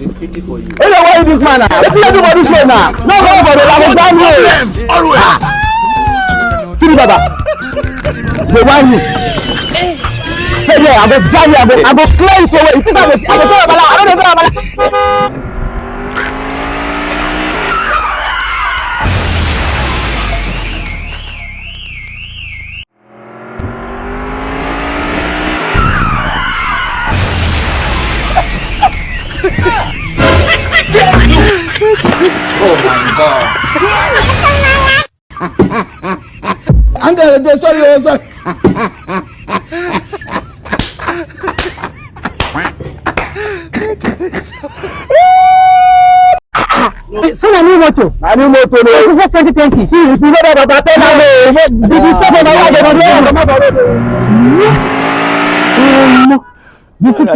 is in pity for you. Hey, why is this man now? Let's see everybody show now. No, for the always. See Baba. They want you. Say yeah, I go jam you, I go clear it away. It is I go tell Babalawo. I don't know Babalawo. Oh my God. Uncle, sorry. So I need motor. This is 2020. See, if you know that this is the